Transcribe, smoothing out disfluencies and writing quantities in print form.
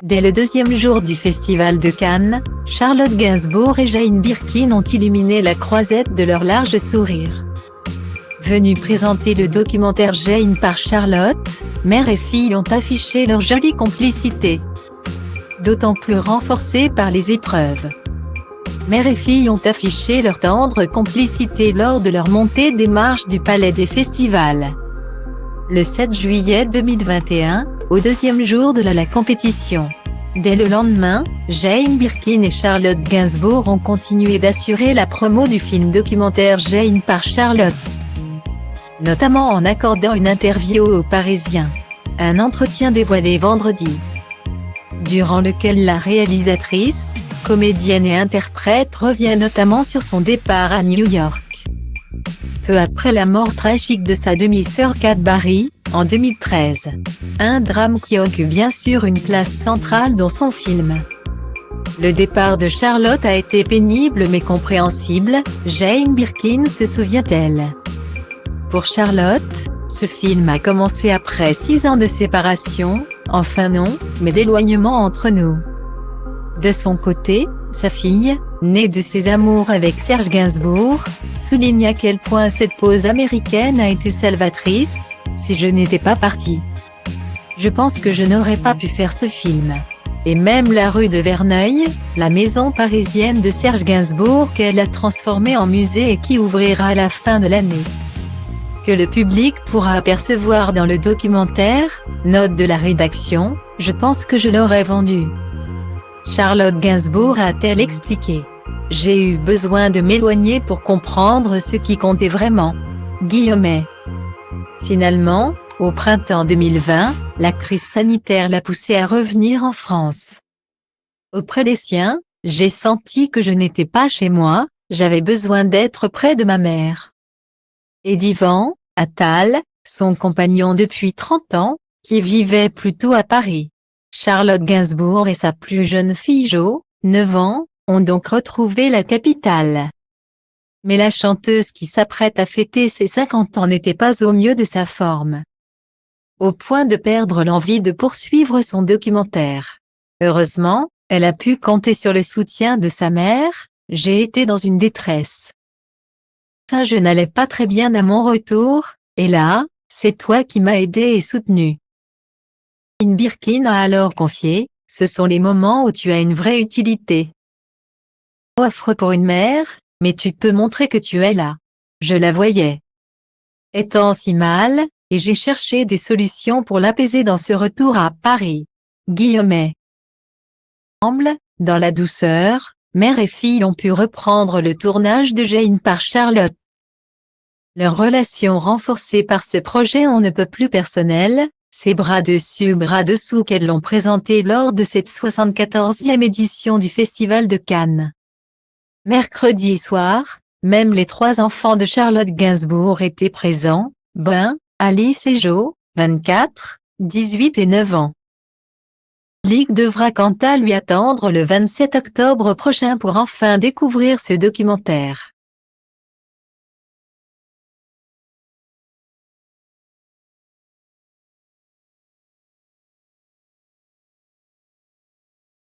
Dès le deuxième jour du Festival de Cannes, Charlotte Gainsbourg et Jane Birkin ont illuminé la croisette de leurs larges sourires. Venue présenter le documentaire Jane par Charlotte, mère et fille ont affiché leur jolie complicité. D'autant plus renforcée par les épreuves. Mère et fille ont affiché leur tendre complicité lors de leur montée des marches du Palais des Festivals. Le 7 juillet 2021, au deuxième jour de la compétition. Dès le lendemain, Jane Birkin et Charlotte Gainsbourg ont continué d'assurer la promo du film documentaire Jane par Charlotte. Notamment en accordant une interview aux Parisiens. Un entretien dévoilé vendredi. Durant lequel la réalisatrice, comédienne et interprète revient notamment sur son départ à New York. Peu après la mort tragique de sa demi-sœur Kat Barry, en 2013. Un drame qui occupe bien sûr une place centrale dans son film. Le départ de Charlotte a été pénible mais compréhensible, Jane Birkin se souvient-elle. Pour Charlotte, ce film a commencé après 6 ans de séparation, enfin non, mais d'éloignement entre nous. De son côté, sa fille, née de ses amours avec Serge Gainsbourg, souligne à quel point cette pause américaine a été salvatrice. Si je n'étais pas partie, je pense que je n'aurais pas pu faire ce film. Et même la rue de Verneuil, la maison parisienne de Serge Gainsbourg qu'elle a transformée en musée et qui ouvrira à la fin de l'année. Que le public pourra apercevoir dans le documentaire, note de la rédaction, je pense que je l'aurais vendu. Charlotte Gainsbourg a-t-elle expliqué. J'ai eu besoin de m'éloigner pour comprendre ce qui comptait vraiment. Guillemets. Finalement, au printemps 2020, la crise sanitaire l'a poussée à revenir en France. Auprès des siens, j'ai senti que je n'étais pas chez moi, j'avais besoin d'être près de ma mère. Et d'Yvan Attal, son compagnon depuis 30 ans, qui vivait plutôt à Paris. Charlotte Gainsbourg et sa plus jeune fille Jo, 9 ans, ont donc retrouvé la capitale. Mais la chanteuse qui s'apprête à fêter ses 50 ans n'était pas au mieux de sa forme. Au point de perdre l'envie de poursuivre son documentaire. Heureusement, elle a pu compter sur le soutien de sa mère, j'ai été dans une détresse. Enfin, je n'allais pas très bien à mon retour, et là, c'est toi qui m'as aidé et soutenu. Jane Birkin a alors confié, ce sont les moments où tu as une vraie utilité. Affreux pour une mère, mais tu peux montrer que tu es là. Je la voyais. Étant si mal, et j'ai cherché des solutions pour l'apaiser dans ce retour à Paris. Guillemets. Ensemble, dans la douceur, mère et fille ont pu reprendre le tournage de Jane par Charlotte. Leur relation renforcée par ce projet on ne peut plus personnel, c'est bras dessus bras dessous qu'elles l'ont présenté lors de cette 74e édition du Festival de Cannes. Mercredi soir, même les 3 enfants de Charlotte Gainsbourg étaient présents, Ben, Alice et Jo, 24, 18 et 9 ans. Le public devra quant à lui attendre le 27 octobre prochain pour enfin découvrir ce documentaire.